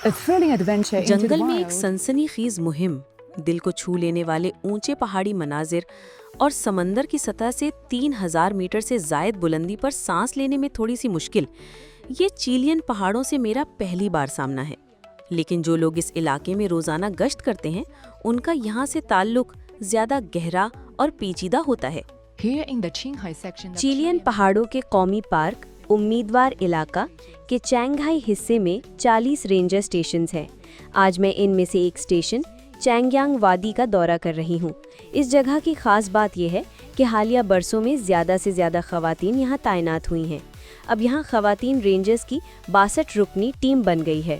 a thrilling adventure into the جنگل میں ایک wild. سنسنی خیز مہم، دل کو چھو لینے والے اونچے پہاڑی مناظر اور سمندر کی سطح سے 3000 میٹر سے زائد بلندی پر سانس لینے میں تھوڑی سی مشکل، یہ چیلین پہاڑوں سے میرا پہلی بار سامنا ہے۔ لیکن جو لوگ اس علاقے میں روزانہ گشت کرتے ہیں ان کا یہاں سے تعلق زیادہ گہرا اور پیچیدہ ہوتا ہے۔ Here in the Qinghai section of Chilean پہاڑوں کے قومی پارک امیدوار علاقہ کے چانگہائی حصے میں 40 رینجر اسٹیشنز ہیں۔ آج میں ان میں سے ایک اسٹیشن چانگیانگ وادی کا دورہ کر رہی ہوں۔ اس جگہ کی خاص بات یہ ہے کہ حالیہ برسوں میں زیادہ سے زیادہ خواتین یہاں تعینات ہوئی ہیں۔ اب یہاں خواتین رینجرز کی 62 رکنی ٹیم بن گئی ہے۔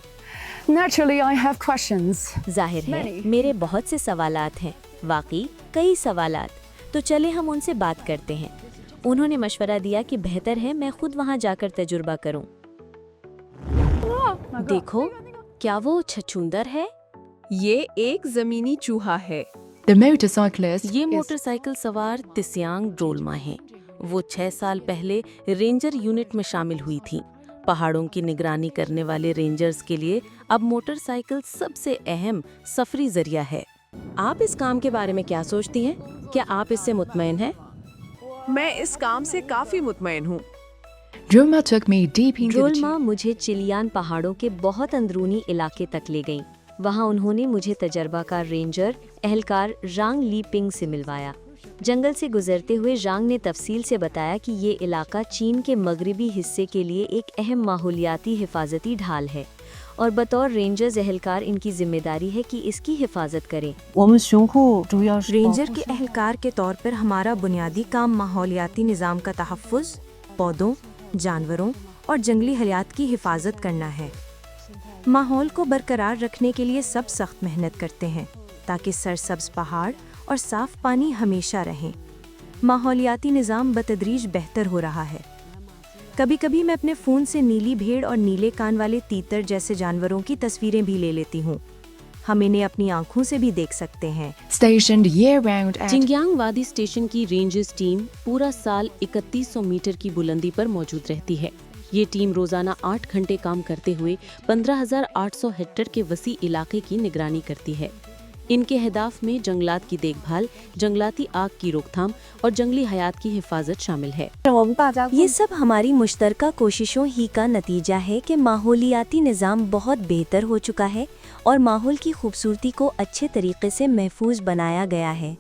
Naturally, I have questions. ظاہر ہے میرے بہت سے سوالات ہیں، واقعی کئی سوالات، تو چلے ہم ان سے بات کرتے ہیں۔ انہوں نے مشورہ دیا کہ بہتر ہے میں خود وہاں جا کر تجربہ کروں۔ دیکھو، کیا وہ چھچھوندر ہے؟ یہ ایک زمینی چوہا ہے۔ The motorcyclist یہ is موٹر سائیکل سوار تسیانگ ڈرولما ہیں۔ وہ 6 سال پہلے رینجر یونٹ میں شامل ہوئی تھیں۔ پہاڑوں کی نگرانی کرنے والے رینجرز کے لیے اب موٹر سائیکل سب سے اہم سفری ذریعہ ہے۔ آپ اس کام کے بارے میں کیا سوچتی ہیں؟ کیا آپ اس سے مطمئن ہیں؟ میں اس کام سے کافی مطمئن ہوں۔ Droma took me deep into the ڈرولما مجھے چلیان پہاڑوں کے بہت اندرونی علاقے تک لے گئیں۔ وہاں انہوں نے مجھے تجربہ کار رینجر اہلکار رانگ لی پنگ سے ملوایا۔ جنگل سے گزرتے ہوئے رانگ نے تفصیل سے بتایا کہ یہ علاقہ چین کے مغربی حصے کے لیے ایک اہم ماحولیاتی حفاظتی ڈھال ہے اور بطور رینجرز اہلکار ان کی ذمہ داری ہے کہ اس کی حفاظت کریں۔ رینجر کے اہلکار کے طور پر ہمارا بنیادی کام ماحولیاتی نظام کا تحفظ، پودوں، جانوروں اور جنگلی حیات کی حفاظت کرنا ہے۔ ماحول کو برقرار رکھنے کے لیے سب سخت محنت کرتے ہیں تاکہ سرسبز پہاڑ اور صاف پانی ہمیشہ رہیں۔ ماحولیاتی نظام بتدریج بہتر ہو رہا ہے۔ کبھی کبھی میں اپنے فون سے نیلی بھیڑ اور نیلے کان والے تیتر جیسے جانوروں کی تصویریں بھی لے لیتی ہوں۔ ہم انہیں اپنی آنکھوں سے بھی دیکھ سکتے ہیں۔ stationed year-round at چنگیانگ وادی اسٹیشن کی رینجرز ٹیم پورا سال 3100 میٹر کی بلندی پر موجود رہتی ہے۔ یہ ٹیم روزانہ 8 گھنٹے کام کرتے ہوئے 15,800 ہیکٹر کے وسیع علاقے کی نگرانی کرتی ہے۔ ان کے اہداف میں جنگلات کی دیکھ بھال، جنگلاتی آگ کی روک تھام اور جنگلی حیات کی حفاظت شامل ہے۔ یہ سب ہماری مشترکہ کوششوں ہی کا نتیجہ ہے کہ ماحولیاتی نظام بہت بہتر ہو چکا ہے اور ماحول کی خوبصورتی کو اچھے طریقے سے محفوظ بنایا گیا ہے۔